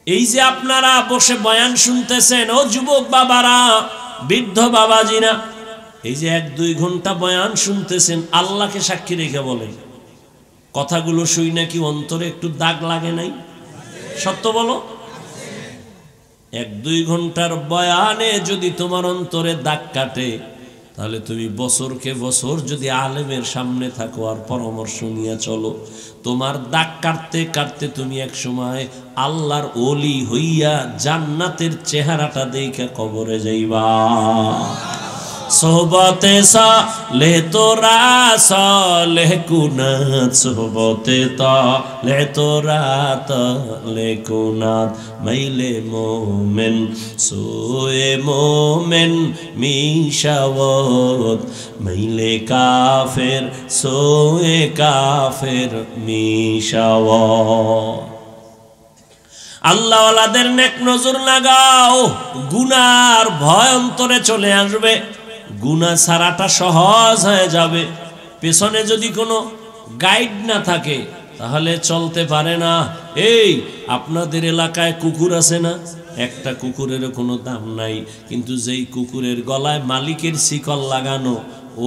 এই যে আপনারা বসে বয়ান শুনতেছেন, ও যুবক বাবারা, বৃদ্ধ বাবাজিরা, এই যে 1-2 ঘন্টা বয়ান শুনতেছেন, আল্লাহকে সাক্ষী রেখে বলেন, কথাগুলো শুই নাকি অন্তরে একটু দাগ লাগে নাই? সত্য বলো। 1-2 ঘন্টার বয়ানে যদি তোমার অন্তরে দাগ কাটে, তাহলে তুমি বছরকে বছর যদি আলেমের সামনে থাকো আর পরামর্শ নিয়ে চলো, তোমার দাগ কাটতে কাটতে তুমি এক সময় আল্লাহর ওলি হইয়া জান্নাতের চেহারাটা দেখে কবরে যাইবা। সোহবতে সালে তোরা সালে কুনাত, সোহবতে তালে তোরা তালে কুনাত, মাইলে মোমেন সোয়ে মোমেন মিশাওয়াত, মাইলে কাফের সোয়ে কাফের মিশাওয়াত। আল্লাহওয়ালাদের নেক নজর লাগাও, গুনার ভয় অন্তরে চলে আসবে, গুনাহ ছাড়াটা সহজ হয়ে যাবে। পেছনে যদি কোনো গাইড না থাকে তাহলে চলতে পারে না। এই আপনাদের এলাকায় কুকুর আছে না? একটা কুকুরের কোনো দাম নাই, কিন্তু যেই কুকুরের গলায় মালিকের শিকল লাগানো,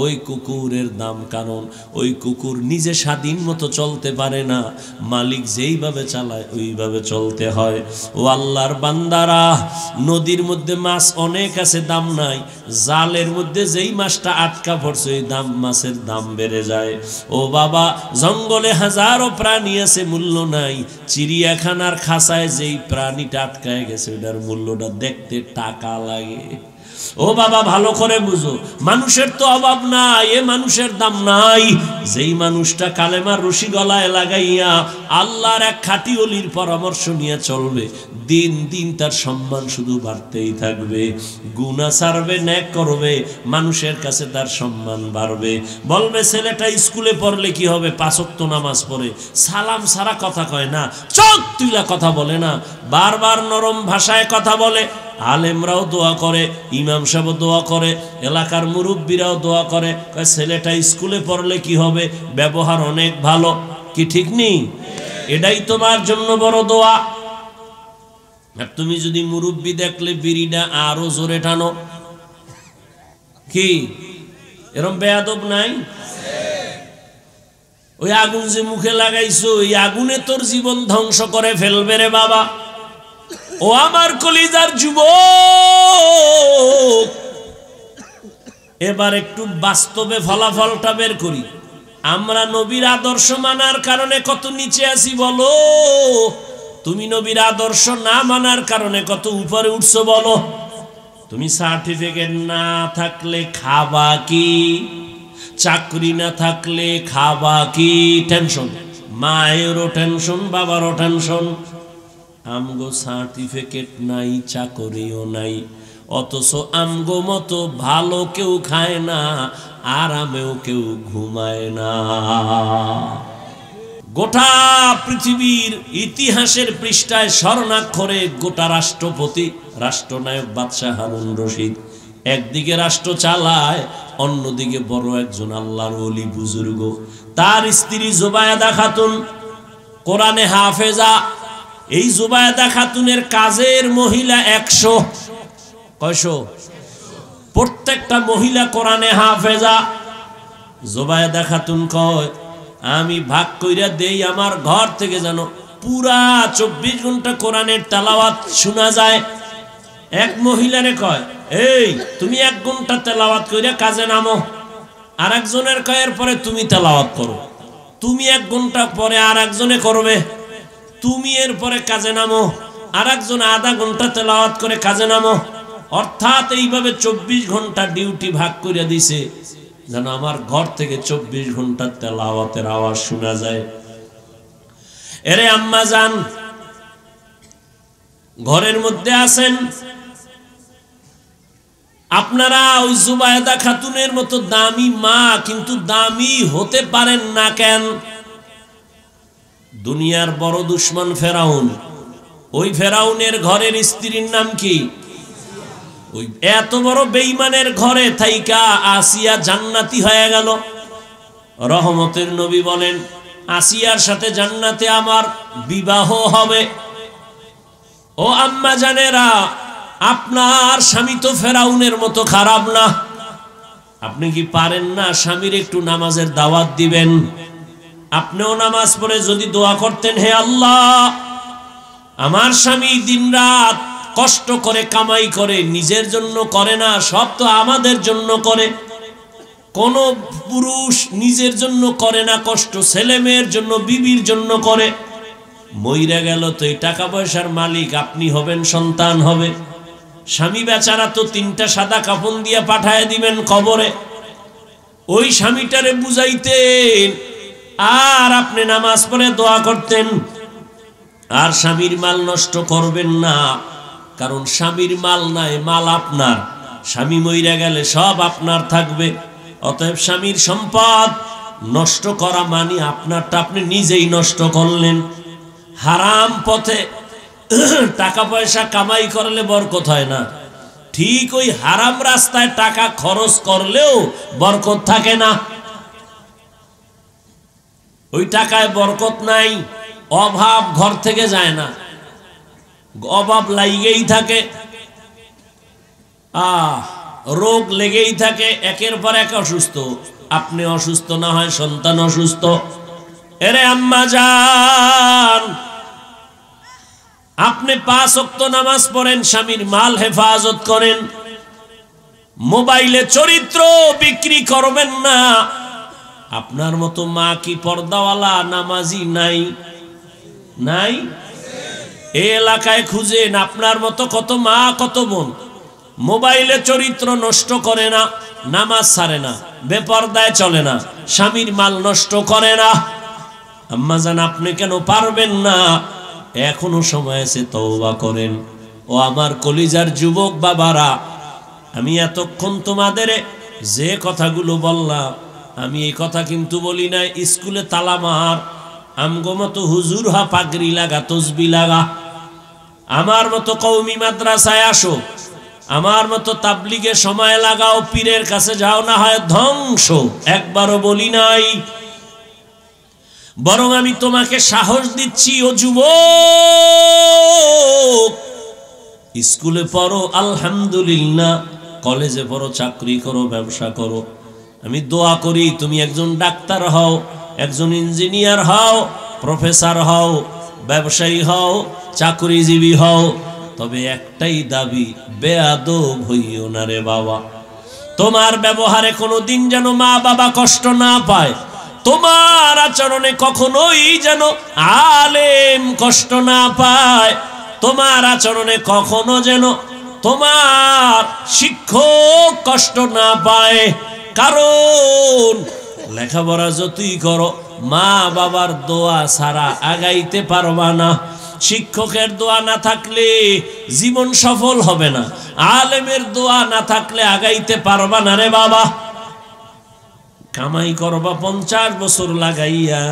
ওই কুকুরের দাম। কারণ ওই কুকুর নিজে স্বাধীন মতো চলতে পারে না, মালিক যেইভাবে চালায় ওইভাবে চলতে হয়। ও আল্লাহর বান্দারা, নদীর মধ্যে মাছ অনেক আছে, দাম নাই, জালের মধ্যে যেই মাছটা আটকা পড়ছে ওই দাম, মাছের দাম বেড়ে যায়। ও বাবা, জঙ্গলে হাজারো প্রাণী আছে, মূল্য নাই, চিড়িয়াখানার খাঁচায় যেই প্রাণীটা আটকায় গেছে ওটার মূল্যটা দেখতে টাকা লাগে। ও বাবা, ভালো করে বুঝো, মানুষের তো অভাব নাই, এ মানুষের দাম নাই। যেই মানুষটা কালেমার রশি গলায় লাগাইয়া আল্লাহর এক খাঁটি ওলির পরামর্শ নিয়ে চলবে, দিন দিন তার সম্মান শুধু বাড়তেই থাকবে। গুনাহ ছাড়বে, নেক করবে, মানুষের কাছে তার সম্মান বাড়বে। বলবে ছেলেটা স্কুলে পড়লে কি হবে? 5 ওয়াক্ত নামাজ পড়ে, সালাম সারা কথা কয় না, চোখ তুইলা কথা বলে না, বারবার নরম ভাষায় কথা বলে। আলেমরাও দোয়া করে, ইমাম সাহেব দোয়া করে, এলাকার মুরব্বীরাও দোয়া করে, ছেলেটা স্কুলে পড়লে কি হবে? ব্যবহার অনেক ভালো, কি ঠিক নেই? এটাই তোমার জন্য বড় দোয়া। আর তুমি যদি মুরব্বী দেখলে বিড়িটা আরো জোরে টানো, কি এরম বেয়াদব নাই? ওই আগুন যে মুখে লাগাইছো, ওই আগুনে তোর জীবন ধ্বংস করে ফেলবে রে বাবা। ও আমার কলিজার যুবক, এবার একটু বাস্তবে ফলাফলটা বের করি। আমরা নবীর আদর্শ মানার কারণে কত নিচে আছি বলো, তুমি নবীর আদর্শ না মানার কারণে কত উপরে উঠছো বলো। তুমি সার্টিফিকেট না থাকলে খাবা কি? চাকরি না থাকলে খাবা কি? টেনশন, মায়েরও টেনশন, বাবারও টেনশন। আমগো সার্টিফিকেট নাই, চাকরিও নাই, অথচ আমগো মতো ভালো কেউ খায় না, আরামেও কেউ ঘুমায় না। গোটা পৃথিবীর ইতিহাসের পৃষ্ঠায় স্বর্ণাক্ষরে গোটা রাষ্ট্রপতি, রাষ্ট্রনায়ক বাদশাহ হারুন রশিদ একদিকে রাষ্ট্র চালায়, অন্যদিকে বড় একজন আল্লাহর ওলি বুজুর্গ, তার স্ত্রী জুবায়েদা খাতুন কোরআনে হাফেজা। এই জুবায়েদা খাতুনের কাজের মহিলা 100। কয়শো? প্রত্যেকটা মহিলা কোরআনে হাফেজা। জুবায়েদা খাতুন কয়, আমি ভাগ কইরা দেই আমার ঘর থেকে যেন পুরা 24 ঘন্টা কোরআনের তেলাওয়াত শোনা যায়। এক মহিলারে কয়, এই তুমি 1 ঘন্টা তেলাওয়াত কইরা কাজে নামো। আর একজনের কয়ের পরে তুমি তেলাওয়াত করো, তুমি 1 ঘন্টা পরে আর একজনে করবে, তুমি এর পরে কাজে নামো, আর একজন আধা ঘন্টা তেলাওয়াত করে কাজে নামো। অর্থাৎ এইভাবে 24 ঘন্টা ডিউটি ভাগ করে দিছে, যেন আমার ঘর থেকে 24 ঘন্টা তেলাওয়াতের আওয়াজ শোনা যায়। এরে আম্মা জান, ঘরের মধ্যে আছেন আপনারা, ওই জুবায়েদা খাতুনের মতো দামি মা কিন্তু দামি হতে পারেন না কেন? দুনিয়ার বড় দুশমন ফেরাউন, ওই ফেরাউনের ঘরের স্ত্রীর নাম কি? ওই এত বড় বেঈমানের ঘরে থাইকা আসিয়া জান্নাতি হয়ে গেল। রহমতের নবী বলেন, আসিয়ার সাথে জান্নাতে আমার বিবাহ হবে। ও আম্মা জানেরা, আপনার স্বামী তো ফেরাউনের মতো খারাপ না। আপনি কি পারেন না স্বামীর একটু নামাজের দাওয়াত দিবেন? আপনিও নামাজ পড়ে যদি দোয়া করতেন, হে আল্লাহ, আমার স্বামী দিনরাত কষ্ট করে কামাই করে, নিজের জন্য করে না, সব তো আমাদের জন্য করে। কোন পুরুষ নিজের জন্য করে না কষ্ট, ছেলে মেয়ের জন্য, বিবির জন্য করে। মইরা গেল তো এই টাকা পয়সার মালিক আপনি হবেন, সন্তান হবে। স্বামী বেচারা তো 3টা সাদা কাফন দিয়ে পাঠায় দিবেন কবরে। ওই স্বামীটারে বুঝাইতেন আর আপনি নামাজ পড়ে দোয়া করতেন। আর স্বামীর মাল নষ্ট করবেন না, কারণ স্বামীর মাল নাই, মাল আপনার। স্বামী মইরা গেলে সব আপনার থাকবে। অতএব স্বামীর সম্পদ নষ্ট করা মানে আপনারটা আপনি নিজেই নষ্ট করলেন। হারাম পথে টাকা পয়সা কামাই করলে বরকত হয় না, ঠিক ওই হারাম রাস্তায় টাকা খরচ করলেও বরকত থাকে না। ওই টাকায় বরকত নাই, অভাব ঘর থেকে যায় না, অভাব লাগেই থাকে, রোগ লেগেই থাকে, একের পর এক অসুস্থ। আপনি অসুস্থ না হয় সন্তান অসুস্থ। এরে আম্মা জান, আপনি 5 ওয়াক্ত নামাজ পড়েন, স্বামীর মাল হেফাজত করেন, মোবাইলে চরিত্র বিক্রি করবেন না। আপনার মতো মা কি পর্দাওয়ালা নামাজি নাই? নাই? এই এলাকায় খুঁজেন, আপনার মতো কত মা কত বোন মোবাইলে চরিত্র নষ্ট করে না, নামাজ ছাড়ে না, বেপরদায় চলে না, স্বামীর মাল নষ্ট করে না। আম্মা জান, আপনি কেন পারবেন না? এখনো সময় আছে, তওবা করেন। ও আমার কলিজার যুবক বাবারা, আমি এতক্ষণ তোমাদের যে কথাগুলো বললাম, আমি এই কথা কিন্তু বলি না স্কুলে তালা মার, আমগো মতো হুজুর হা পাগড়ি লাগা, তসবি লাগা, আমার মতো কওমি মাদ্রাসায় আসো, আমার মতো তাবলিগে সময় লাগাও, পীরের কাছে যাও, না হয় ধ্বংস। একবারও বলি নাই। বরং আমি তোমাকে সাহস দিচ্ছি, ও যুবক, স্কুলে পড়ো আলহামদুলিল্লাহ, কলেজে পড়ো, চাকরি করো, ব্যবসা করো। আমি দোয়া করি তুমি একজন ডাক্তার হও, একজন ইঞ্জিনিয়ার হও, প্রফেসর হও, ব্যবসায়ী হও, চাকরিজীবী হও। তবে একটাই দাবি, বেয়াদব হইও না রে বাবা। তোমার ব্যবহারে কোনোদিন যেন মা বাবা কষ্ট না পায়, তোমার আচরণে কখনোই যেন আলেম কষ্ট না পায়, তোমার আচরণে কখনো যেন তোমার শিক্ষক কষ্ট না পায়। কারণ লেখাপড়া যতই করো, মা বাবার দোয়া ছাড়া আগাইতে পারবা না। শিক্ষকের দোয়া না থাকলে জীবন সফল হবে না, আলেমের দোয়া না থাকলে আগাইতে পারবা না রে বাবা। কামাই করবা 50 বছর লাগাইয়া,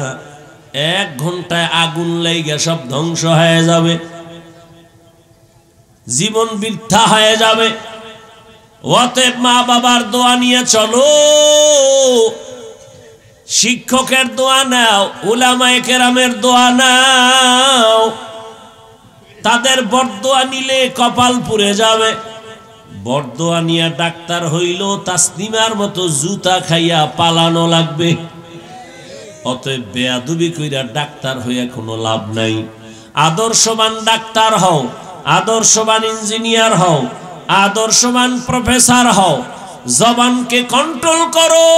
1 ঘন্টায় আগুন লাইগা সব ধ্বংস হয়ে যাবে, জীবন বৃথা হয়ে যাবে। অতএব মা বাবার দোয়া নিয়ে চলো, শিক্ষকের দোয়া নাও, উলামায়ে কেরামের দোয়া নাও। তাদের বরদোয়া নিলে কপাল পুড়ে যাবে। বরদোয়া নিয়ে ডাক্তার হইল তাসনিমার মতো জুতা খাইয়া পালানো লাগবে। অতএব বেয়াদবি কইরা ডাক্তার হইয়া কোনো লাভ নাই। আদর্শবান ডাক্তার হও, আদর্শবান ইঞ্জিনিয়ার হও, আদর্শবান প্রফেসর হও। জবানকে কন্ট্রোল করো।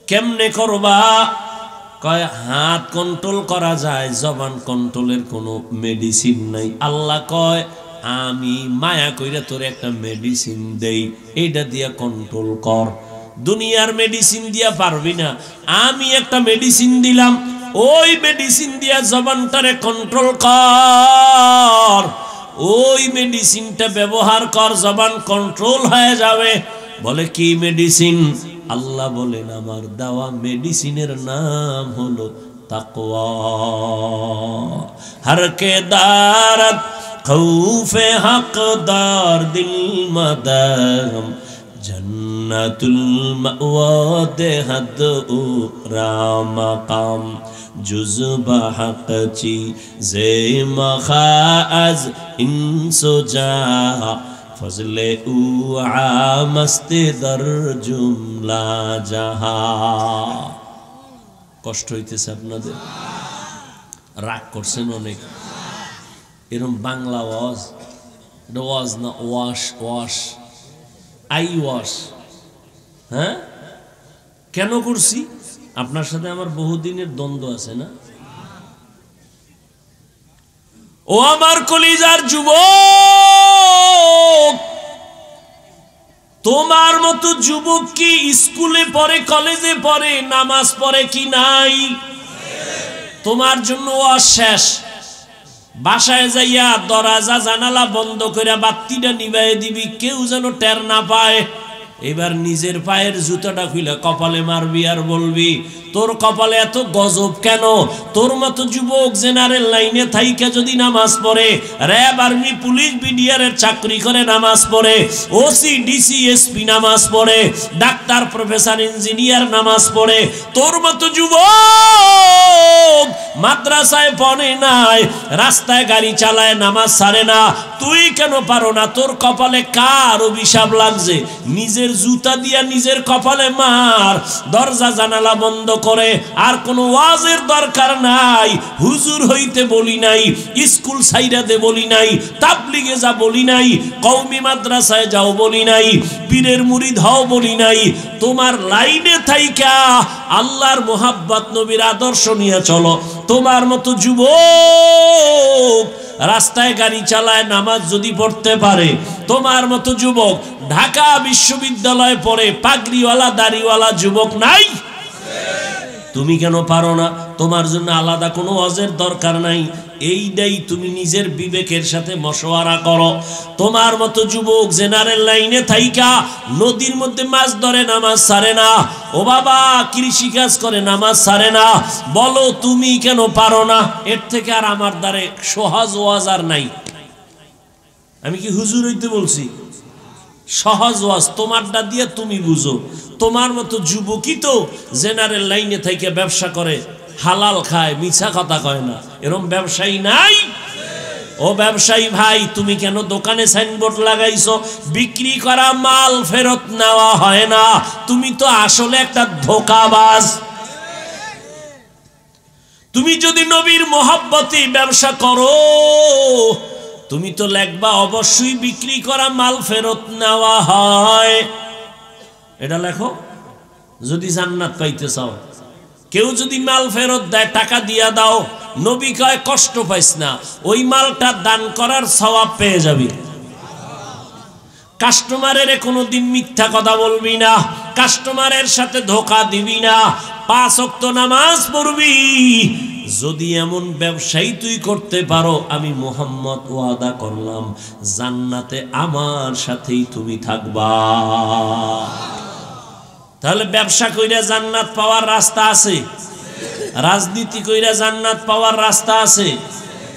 কেমনে করবা? কয় হাত কন্ট্রোল করা যায়, জবান কন্ট্রোলের কোনো মেডিসিন নাই। আল্লাহ কয় আমি মায়া কইরা তোর একটা মেডিসিন দেই, এইটা দিয়া কন্ট্রোল কর। দুনিয়ার মেডিসিন দিয়া পারবি না, আমি একটা মেডিসিন দিলাম, ওই মেডিসিন দিয়া জবানটারে কন্ট্রোল কর। ওই মেডিসিনটা ব্যবহার কর, জবান কন্ট্রোল হয়ে যাবে। বলে কি মেডিসিন? আল্লাহ বলেন আমার দেওয়া মেডিসিনের নাম হলো তাকওয়া। হর কে দারত খৌফে হকদার দিল মদম জন্নাতুল মাওয়াদে হাদ ও রামাকাম জুজবা হকচি জে মখাজ ইনসুজা ফজলে উ আমস্তে দর জুমলা জাহা। কষ্ট হইতেছে আপনাদের, রাগ করছেন অনেক। এরকম বাংলা ওয়াজ, এটা ওয়াজ না, ওয়াশ ওয়াশ আই ওয়াশ। হ্যাঁ, কেন করছি? আপনার সাথে আমার বহুদিনের দ্বন্দ্ব আছে না? ও আমার কলিজার যুবক, তোমার মতো যুবক কি স্কুলে পড়ে, কলেজে পড়ে, নামাজ পড়ে কি নাই? তোমার জন্য অশেষ। বাসায় যাইয়া দরজা জানালা বন্ধ করে বাতিটা নিভাইয়ে দিবি, কেউ যেন টের না পায়। এবার নিজের পায়ের জুতাটা খুলে কপালে মারবি আর বলবি তোর কপালে এত গজব কেন? তোর মতো যুবক জেনারেল লাইনে থাইকা যদি নামাজ পড়ে, র্যাব আর্মি পুলিশ বিডিআরের চাকরি করে নামাজ পড়ে, ওসি ডিসি এসপি নামাজ পড়ে, ডাক্তার প্রফেসর ইঞ্জিনিয়ার নামাজ পড়ে, তোর মতো যুবক মাদ্রাসায় পড়ে নাই, রাস্তায় গাড়ি চালায়, নামাজ ছাড়ে না, তুই কেন পারো না? তোর কপালে কার অভিশাপ লাগছে? নিজের জুতা দিয়া নিজের কপালে মার। দরজা জানালা বন্ধ করে। আর কোনো ওয়াজের দরকার নাই। হুজুর হইতে বলি নাই, স্কুল সাইরা দে বলি নাই, তাবলিগে যা বলি নাই, কওমি মাদ্রাসায় যাও বলি নাই, পীরের মুরিদ হও বলি নাই। তোমার লাইনে থাইকা আল্লাহর মোহাব্বত নবীর আদর্শ নিয়ে চলো। তোমার মতো যুবক রাস্তায় গাড়ি চালায়, নামাজ যদি পড়তে পারে, তোমার মতো যুবক ঢাকা বিশ্ববিদ্যালয়ে পড়ে, পাগড়িওয়ালা দাড়িওয়ালা যুবক নাই? তুমি কেন পারো না? তোমার জন্য আলাদা কোনো ওয়াজের দরকার নাই। এইটাই তুমি নিজের বিবেকের সাথে মশওয়ারা করো। তোমার মতো যুবক জেনারেল লাইনে থাইকা নদীর মধ্যে মাছ ধরে, নামাজ ছাড়ে না। ও বাবা, কৃষি কাজ করে, নামাজ ছাড়ে না। বলো তুমি কেন পারো না? এর থেকে আর আমার দ্বারে সহজ ওয়াজ আর নাই। আমি কি হুজুর হইতে বলছি? সহজ ওয়াজ তোমারটা দিয়ে তুমি বুঝো। তোমার মতো যুবকই তো জেনারেল লাইনে থেকে ব্যবসা করে, হালাল খায়, মিছা কথা কয় না। এরকম ব্যবসায়ী নাই? ও ব্যবসায়ী ভাই, তুমি কেন দোকানে সাইনবোর্ড লাগাইছো বিক্রি করা মাল ফেরত নেওয়া হয় না? তুমি তো আসলে একটা ধোঁকাবাজ। তুমি যদি নবীর মোহাব্বতে ব্যবসা করো, তুমি তো লেখবা অবশ্যই বিক্রি করা মাল ফেরত নেওয়া হয়। এটা লেখো যদি জান্নাত পাইতে চাও। কেউ যদি মাল ফেরত দেয়, টাকা দিয়া দাও। নবী কয় কষ্ট পাইস না, ওই মালটা দান করার সওয়াব পেয়ে যাবি। কাস্টমারের কোনোদিন মিথ্যা কথা বলবি না, কাস্টমারের সাথে ধোঁকা দিবি না, 5 ওয়াক্ত নামাজ পড়বি। যদি এমন ব্যবসায়ী তুই করতে পারো, আমি মুহাম্মদ ওয়াদা করলাম জান্নাতে আমার সাথেই তুমি থাকবা। তাহলে ব্যবসা কইরা জান্নাত পাওয়ার রাস্তা আছে, রাজনীতি কইরা জান্নাত পাওয়ার রাস্তা আছে,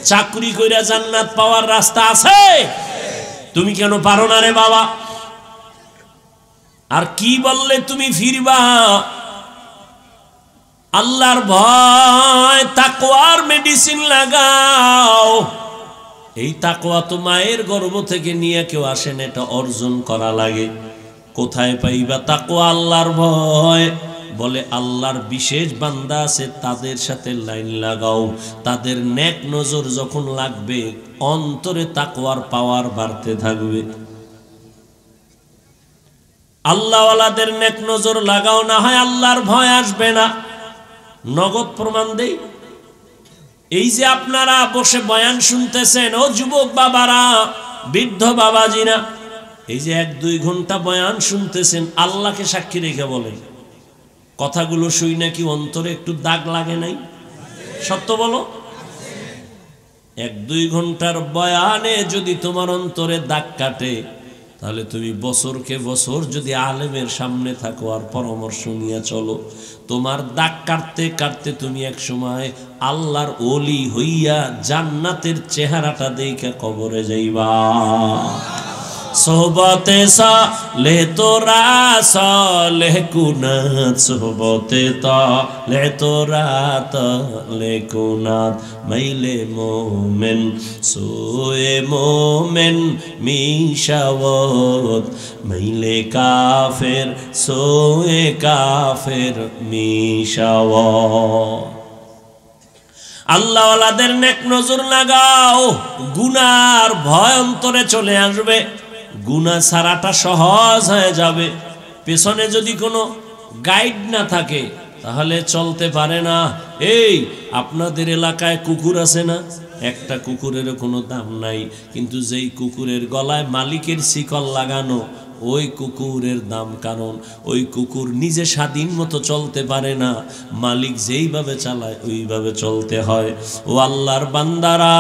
চাকরি কইরা জান্নাত পাওয়ার রাস্তা আছে। তুমি কেন পারো না রে বাবা? আর কি বললে তুমি ফিরবা? আল্লাহর ভয়, তাকওয়ার মেডিসিন লাগাও। এই তাকওয়া তো মায়ের গর্ভ থেকে নিয়ে কেউ আসেন, এটা অর্জন করা লাগে। কোথায় পাইবা তাকওয়া? আল্লাহর ভয়। বলে আল্লাহর বিশেষ বান্দা আছে, তাদের সাথে লাইন লাগাও। তাদের নেক নজর যখন লাগবে, অন্তরে তাকওয়ার পাওয়ার বাড়তে থাকবে। আল্লাহওয়ালাদের নেক নজর লাগাও, না হয় আল্লাহর ভয় আসবে না। নগদ প্রমাণ দেই। এই যে আপনারা বসে বয়ান শুনতেছেন, ও যুবক বাবারা, বৃদ্ধ বাবাজিরা, এই যে 1-2 ঘন্টা বয়ান শুনতেছেন, আল্লাহকে সাক্ষী রেখে বলেন, কথাগুলো শুই নাকি অন্তরে একটু দাগ লাগে নাই? সত্য বলো। 1-2 ঘন্টার বয়ানে যদি তোমার অন্তরে দাগ কাটে, তাহলে তুমি বছরকে বছর যদি আলেমের সামনে থাকো আর পরামর্শ নিয়ে চলো, তোমার দাগ কাটতে কাটতে তুমি এক সময় আল্লাহর ওলি হইয়া জান্নাতের চেহারাটা দেখে কবরে যাইবা। সোহবতে সালেহ তোরা সালেহ কুনাত, সোহবতে তালেহ তোরা তালেহ কুনাত। মাইলে মোমেন সোয়ে মোমেন মিশাওয়াত, মাইলে কাফের সোয়ে কাফের মিশাওয়াত। আল্লাহওয়ালাদের নেক নজর লাগাও, গুনার ভয় অন্তরে চলে আসবে, গুনাহ ছাড়াটা সহজ হয়ে যাবে। পেছনে যদি কোনো গাইড না থাকে তাহলে চলতে পারে না। এই আপনাদের এলাকায় কুকুর আছে না? একটা কুকুরের কোনো দাম নাই, কিন্তু যেই কুকুরের গলায় মালিকের শিকল লাগানো ওই কুকুরের দাম। কারণ ওই কুকুর নিজে স্বাধীন মতো চলতে পারে না, মালিক যেইভাবে চালায় ওইভাবে চলতে হয়। ও আল্লাহর বান্দারা,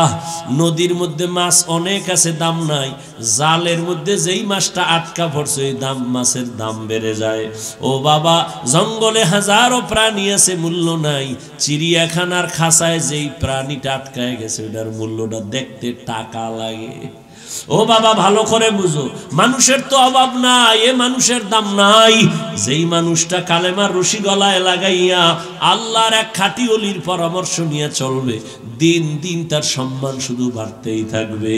নদীর মধ্যে মাছ অনেক আছে, দাম নাই। জালের মধ্যে যেই মাছটা আটকা পড়ছে ওই দাম, মাছের দাম বেড়ে যায়। ও বাবা, জঙ্গলে হাজারো প্রাণী আছে, মূল্য নাই। চিড়িয়াখানার খাঁচায় যেই প্রাণীটা আটকায় গেছে ওটার মূল্যটা দেখতে টাকা লাগে। ও বাবা, ভালো করে বুঝো, মানুষের তো অভাব নাই, এ মানুষের দাম নাই। যেই মানুষটা কালেমার রশি গলায় লাগাইয়া আল্লাহর এক খাঁটি ওলির পরামর্শ নিয়ে চলবে, দিন দিন তার সম্মান শুধু বাড়তেই থাকবে।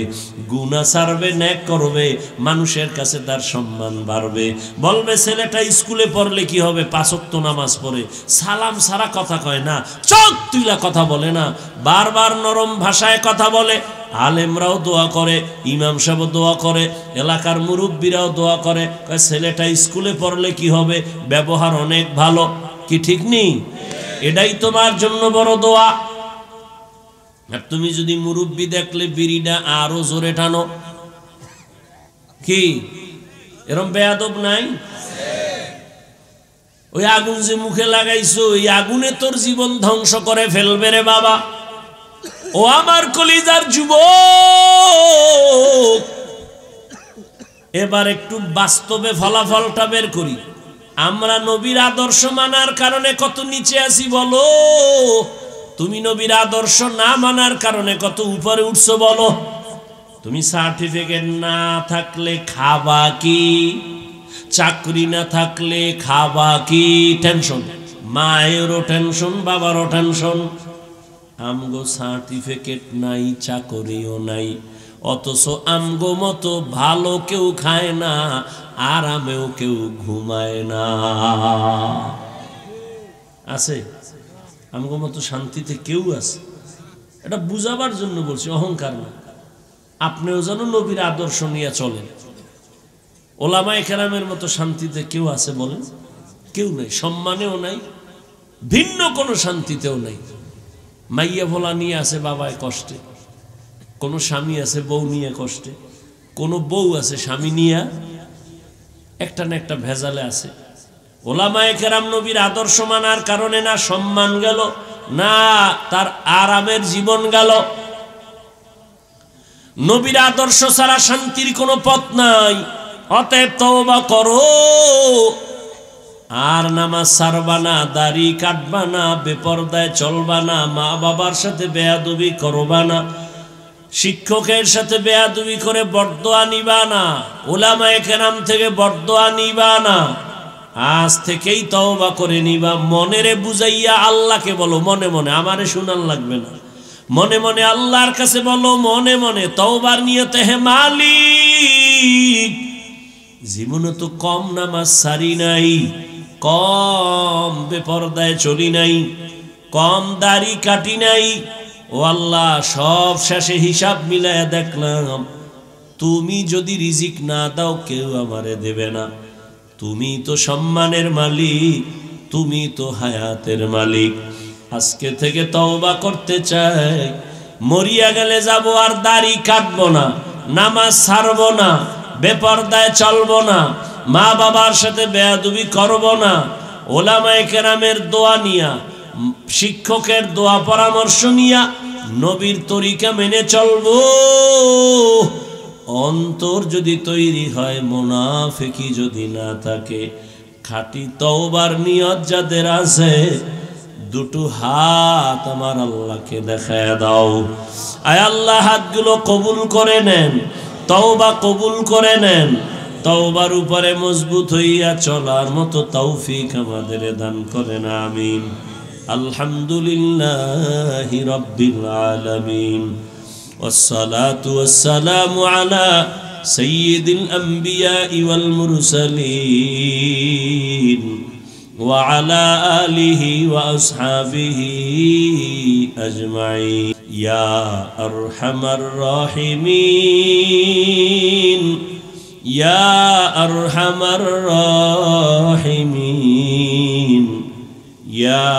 গুনাহ ছাড়বে, নেক করবে, মানুষের কাছে তার সম্মান বাড়বে। বলবে ছেলেটা স্কুলে পড়লে কি হবে? 5 ওয়াক্ত নামাজ পড়ে, সালাম ছাড়া কথা কয় না, চোখ তুইলা কথা বলে না, বারবার নরম ভাষায় কথা বলে। আলেমরাও দোয়া করে, ইমাম সাহেব দোয়া করে, এলাকার মুরব্বীরাও দোয়া করে, কয় ছেলেটা স্কুলে পড়লে কি হবে? ব্যবহার অনেক ভালো। কি ঠিক নেই? এটাই তোমার জন্য বড় দোয়া। আর তুমি যদি মুরব্বী দেখলে বিড়িটা আরো জোরে টানো, কি এরম বেয়াদব নাই? ওই আগুন যে মুখে লাগাইছো, ওই আগুনে তোর জীবন ধ্বংস করে ফেলবে রে বাবা। ও আমার কলিজার যুবক, এবার একটু বাস্তবে ফলাফলটা বের করি। আমরা নবীর আদর্শ মানার কারণে কত নিচে আছি বলো? তুমি নবীর আদর্শ না মানার কারণে কত উপরে উঠছো বলো? তুমি সার্টিফিকেট না থাকলে খাবা কি? চাকরি না থাকলে খাবা কি? টেনশন, মায়েরও টেনশন, বাবারও টেনশন। আমগো সার্টিফিকেট নাই, চাকরিও নাই, অথচ আমগো মতো ভালো কেউ খায় না, আরামেও কেউ ঘুমায় না। আছে আমগো মতো শান্তিতে কেউ আছে? এটা বুঝাবার জন্য বলছি, অহংকার না। আপনিও যেন নবীর আদর্শ নিয়ে চলেন। ওলামায়ে কেরামের মতো শান্তিতে কেউ আছে বলেন? কেউ নাই। সম্মানেও নাই, ভিন্ন কোনো শান্তিতেও নাই। মাইয়া ভোলা নিয়ে আছে বাবায় কষ্টে, কোনো স্বামী আছে বউ নিয়ে কষ্টে, কোনো বউ আছে স্বামী নিয়ে একটা না একটা ভেজালে আছে। ওলামায়ে কেরাম নবীর আদর্শ মানার কারণে না সম্মান গেল, না তার আরামের জীবন গেল। নবীর আদর্শ ছাড়া শান্তির কোনো পথ নাই। অতএব তওবা করো, আর নামাজ ছাড়বা না, দাড়ি কাটবা না, বেপরদায় চলবা না, মা বাবার সাথে বেয়াদবি করবা না, শিক্ষকের সাথে বেয়াদবি করে বরদোয়া নিবা না, উলামায়ে কেরাম থেকে বরদোয়া নিবা না। আজ থেকেই তওবা করে নিবা। মনেরে বুঝাইয়া আল্লাহকে বলো, মনে মনে, আমারে শুনান লাগবে না, মনে মনে আল্লাহর কাছে বলো, মনে মনে তওবার নিয়তে, হে মালিক, জীবনে তো কম নামাজ সারি নাই, কম বেপরদায় চলি নাই, কম দাড়ি কাটি নাই। ও আল্লাহ, সব শেষে হিসাব মিলায়া দেখলাম তুমি যদি রিজিক না দাও কেউ আমারে দেবে না। তুমি তো সম্মানের মালিক, তুমি তো হায়াতের মালিক। আজকে থেকে তওবা করতে চাই, মরিয়া গেলে যাব আর দাড়ি কাটবো না, নামাজ ছাড়বো না, বেপরদায় চলবো না, মা বাবার সাথে বেয়াদবি করবো না, ওলামায়ে কেরামের দোয়া নিয়া, শিক্ষকের দোয়া পরামর্শ নিয়া নবীর তরিকা মেনে চলবো। অন্তর যদি তৈরি হয়, মুনাফিকি যদি না থাকে, খাঁটি তওবার নিয়ত যাদের আছে, দুটো হাত আমার আল্লাহকে দেখায় দাও। আয় আল্লাহ, হাতগুলো কবুল করে নেন। তওবা কবুল করে নেন। তওবার উপরে মজবুত হইয়া চলার মতো তৌফিক আমাদের দান করেন, আমিন। আলহামদুলিল্লাহি রাব্বিল আলামিন, ওয়াসসালাতু ওয়াসসালামু আলা সাইয়্যিদিল আমবিয়া ওয়াল মুরসালিন ওয়া আলা আলিহি ওয়া আসহাবিহি আজমাইন। ইয়া আরহামার রাহিমিন, ইয়া আরহামার রাহিমিন, ইয়া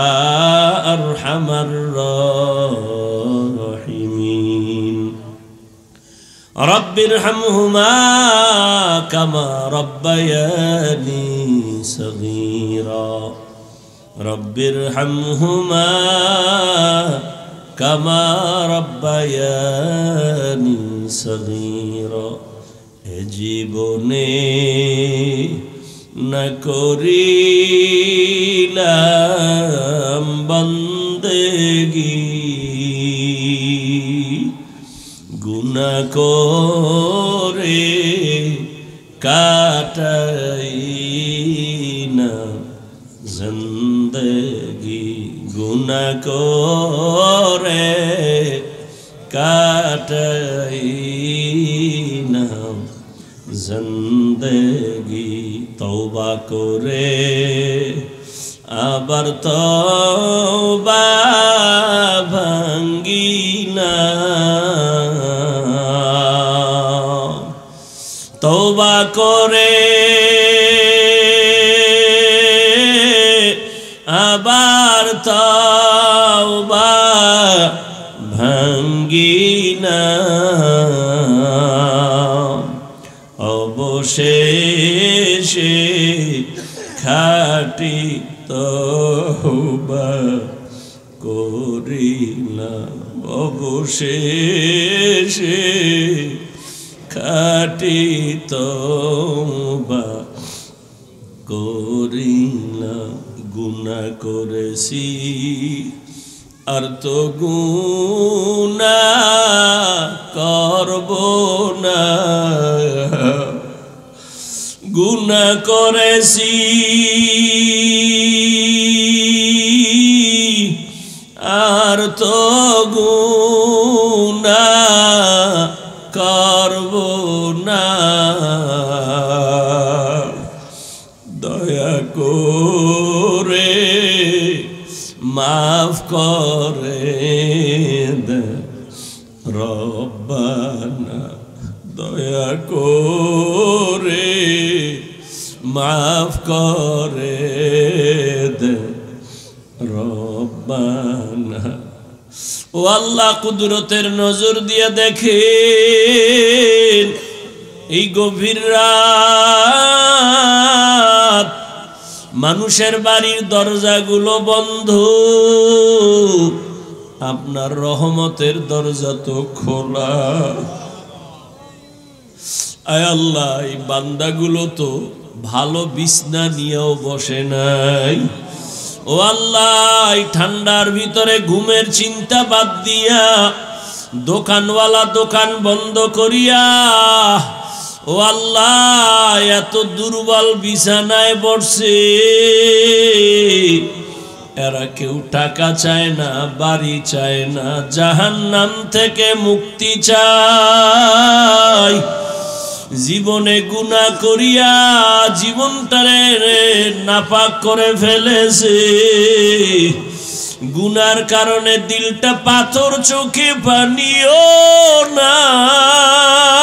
আরহামার রাহিমিন। রব্বিরহামহুমা কামা রব্বায়ানি সগীরা, রব্বিরহামহুমা কামা রব্বায়ানি সগীরা। এ জীবনে না করিলাম বন্দেগি, গুনাহ করে কাটাই না জিন্দেগি, গুনাহ করে কাটাই না জিন্দেগি। তওবা করে আবার তওবা ভাঙ্গি না, তওবা করে আবার তওবা ভাঙ্গি না। অবশেষে খাঁটি তওবা করিলাম, অবশেষে খাঁটি তওবা করিলাম। গুনাহ করেছি আর তো গুনাহ করব না, গুনাহ করেছি আর তো গুনাহ করব না। দয়া করে মাফ করে দে রব্বানা, দয়া করে মাফ করে দে রব্বানা। ও আল্লাহ, কুদরতের নজর দিয়ে দেখেন এই গভীর রাত মানুষের বাড়ির দরজাগুলো বন্ধ, আপনার রহমতের দরজা তো খোলা। আয় আল্লাহ, এই বান্দাগুলো তো ভালো বিছনা নিয়েও বসে নাই। ও আল্লাহ, এই ঠান্ডার ভিতরে ঘুমের চিন্তা বাদ দিয়া দোকানওয়ালা দোকান বন্ধ করিয়া, ও আল্লাহ, এত দুর্বল বিছানায় বসে। এরা কেউ টাকা চায় না, বাড়ি চায় না, জাহান্নাম থেকে মুক্তি চায়। জীবনে গুনাহ করিয়া জীবনটারে নাপাক করে ফেলেছে। গুনার কারণে দিলটা পাথর, চোখে পানিও নাই।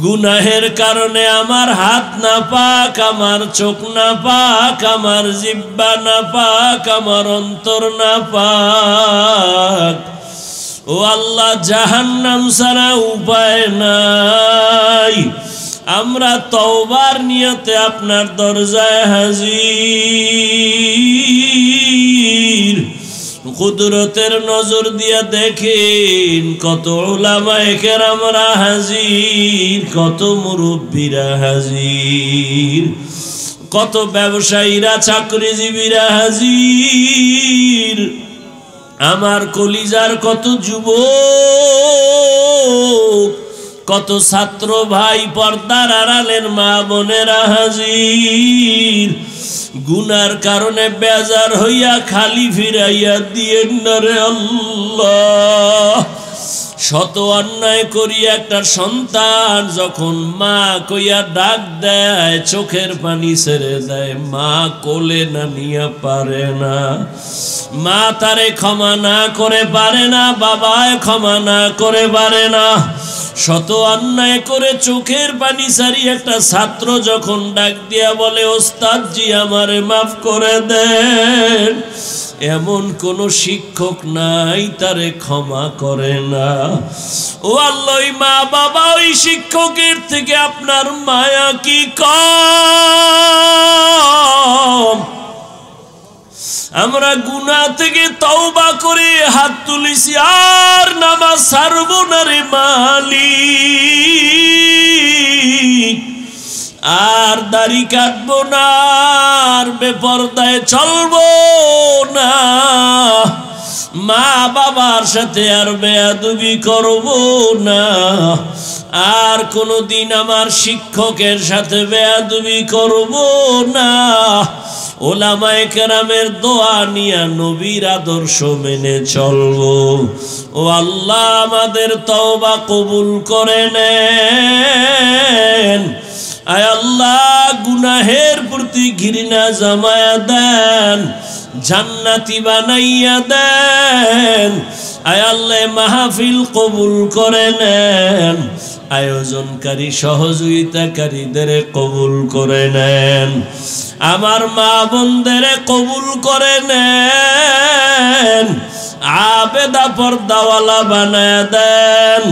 গুনাহের কারণে আমার হাত না পাক, আমার চোখ না পাক, আমার জিহ্বা না পাক, আমার অন্তর না পাক। ও আল্লাহ, জাহান্নাম ছাড়া উপায় নাই। আমরা তওবার নিয়তে আপনার দরজায় হাজির। কুদরতের নজর দিয়া দেখেন কত উলামায়ে কেরামরা হাজির, কত মুরব্বীরা হাজির, কত ব্যবসায়ীরা, চাকরিজীবীরা হাজির। আমার কলিজার কত যুবক কত ছাত্র ভাই পর্দার আড়ালের মা বোনেরা হাজির, গুনার কারণে বেজার হইয়া খালি ফিরাইয়া দিয়েন না রে আল্লাহ। শত অন্যায় করি একটা সন্তান যখন মা কইয়া ডাক দেয় চোখের পানি ছেড়ে দেয়, মা কোলে না নিয়ে পারে না, মা তারে ক্ষমা না করে পারে না, বাবায় ক্ষমা না করে পারে না। শত অন্যায় করে চোখের পানি ছাড়ি একটা ছাত্র যখন ডাক দিয়া বলে ওস্তাদ জি আমারে মাফ করে দেন, এমন কোন শিক্ষক নাই তারে ক্ষমা করে না। ও আল্লাহ, মা বাবা ওই শিক্ষকের থেকে আপনার মায়া কি কম? আমরা গুনাহ থেকে তওবা করে হাত তুলিছি, আর নামাজ ছাড়বো না রে মালিক, আর দাড়ি কাটবো না, আর বেপরদায় চলবো না, মা বাবার সাথে আর বেয়াদবি করবো না, আর কোনদিন আমার শিক্ষকের সাথে বেয়াদবি করবো না। ওলামায়ে কেরামের দোয়া নিয়া নবীর আদর্শ মেনে চলবো। ও আল্লাহ, আমাদের তওবা কবুল করে নেন। আয় আল্লাহ, গুনাহের প্রতি ঘৃণা জমায়া দেন, জান্নাতি বানাইয়া দেন। আয় আল্লাহ, মাহফিল কবুল করে নেন, আয়োজনকারী সহযোগিতাকারীদের কবুল করে নেন, আমার মা বোনদের কবুল করে নেন, আবেদা পর্দাওয়ালা বানায় দেন।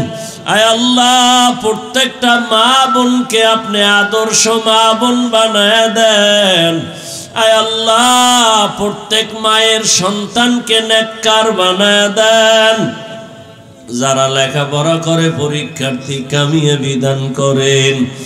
আয় আল্লাহ, প্রত্যেকটা মা বোনকে আপনি আদর্শ মা বোন বানায় দেন। আয় আল্লাহ, প্রত্যেক মায়ের সন্তানকে নেককার বানায় দেন। যারা লেখাপড়া করে পরীক্ষার্থী কামিয়ে বিধান করেন।